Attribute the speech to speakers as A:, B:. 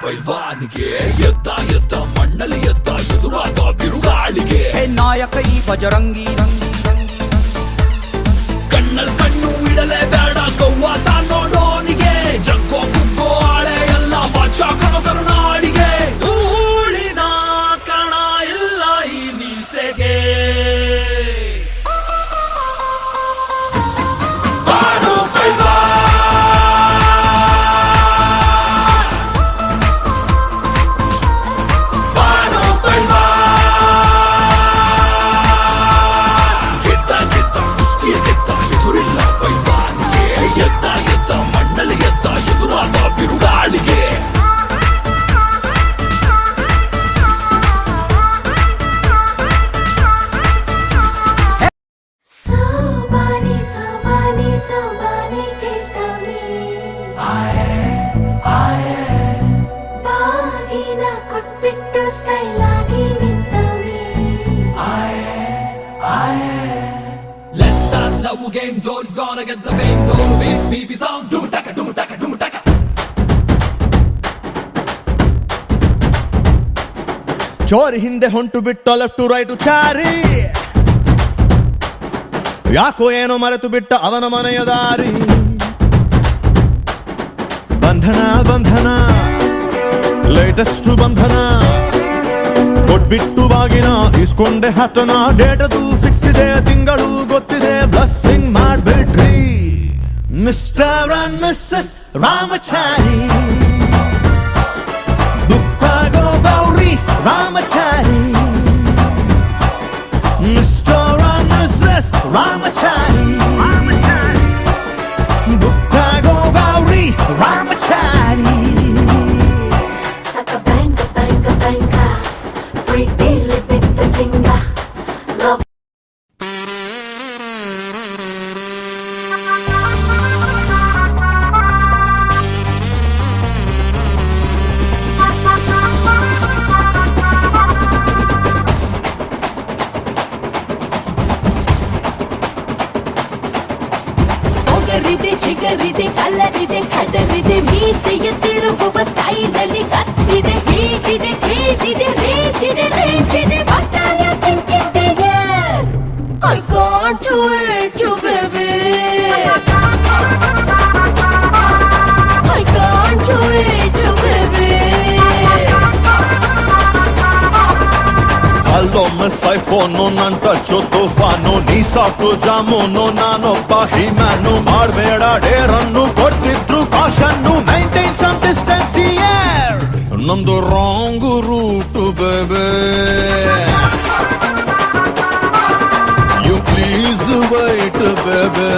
A: ಪೈಲ್ವಾನಿಗೆ ಎದ್ದ ಎದ್ದ ಮಣ್ಣಲ್ಲಿ ಎದ್ದ ಎದುರಾದ ಬಿರುಗಾಳಿಗೆ
B: ನಾಯಕ ಈ ಬಜರಂಗಿ ರಂಗಿ
A: ಕಣ್ಣಲ್ ಕಣ್ಣು ಇಡಲೇ ಬೇಡ ಕವ್ವಾತ ನೋಡೋನಿಗೆ ಜಗ್ಗೋ ಕುಗ್ಗೋ ಆಳೆ ಎಲ್ಲ ಬಾಚ ಕರುನಾಡಿಗೆ ಧೂಳಿನ ಕಣ ಇಲ್ಲ ಈ ಮೀಸೆಗೆ Let's start love game, Jody's gonna get the fame. No bass, baby sound, doom-taka, doom-taka, doom-taka.
C: ಚೋರಿ ಹಿಂದೆ ಹೊಂಟು ಬಿಟ್ಟ ಲೆಫ್ಟ್ ಟು ರೈಟ್ ಚಾರಿ ಯಾಕೋ ಏನೋ ಮರೆತು ಬಿಟ್ಟ ಅವನ ಮನೆಯ ದಾರಿ ಬಂಧನ ಬಂಧನ ಲೇಟೆಸ್ಟ್ ಬಂಧನ ಕೊಟ್ಬಿಟ್ಟು ಬಾಗಿನ ಇಸ್ಕೊಂಡೆ ಹತ್ತನ ಡೇಟದು ಫಿಕ್ಸ್ ಇದೆ ತಿಂಗಳು ಗೊತ್ತಿದೆ ಬ್ಲಸ್ಸಿಂಗ್ ಮಾಡ್ಬಿಟ್ರಿ ಮಿಸ್ಟರ್ ಅಂಡ್ ಮಿಸ್ಸಸ್ ರಾಮಚಾರಿ ದುಃಖಗೋ Gauri Ramachari mister and missus Ramachari ದುಃಖಗೋ ಗೌರಿ ರಾಮಚಾರಿ
D: ಚಿಗರಿದೆ ಕಲ್ಲರಿದೆ ಕಡರಿದೆ ಮೀಸೆಯ ತಿರುಗುವ ಸ್ಟೈಲಲ್ಲಿ ಕತ್ತಿದೆ ಹೀಗಿದೆ ಕ್ರೇಜಿದೆ ರೇಜಿದೆ ರೇಜಿದೆ ಬಟ್ಟಾಯ ತಿಂಕಿದೆಯೇ I can't wait to baby I can't wait to baby
C: all'ome sai fono nan toucho tufano ನೀ ಸಾಫ್ಟು ಜಾಮೂನು ನಾನೊಬ್ಬ ಹಿಮ್ಯಾನು ಮಾಡಬೇಡ ಡೇರನ್ನು ಕೊಡ್ತಿದ್ರು ಕಾಶನ್ನು ಮೈಂಟೈನ್ ಸಮ್ ಡಿಸ್ಟೆನ್ಸ್ ಡಿಯರ್ ನಂದು wrong route babe you please wait ಬೇಬೆ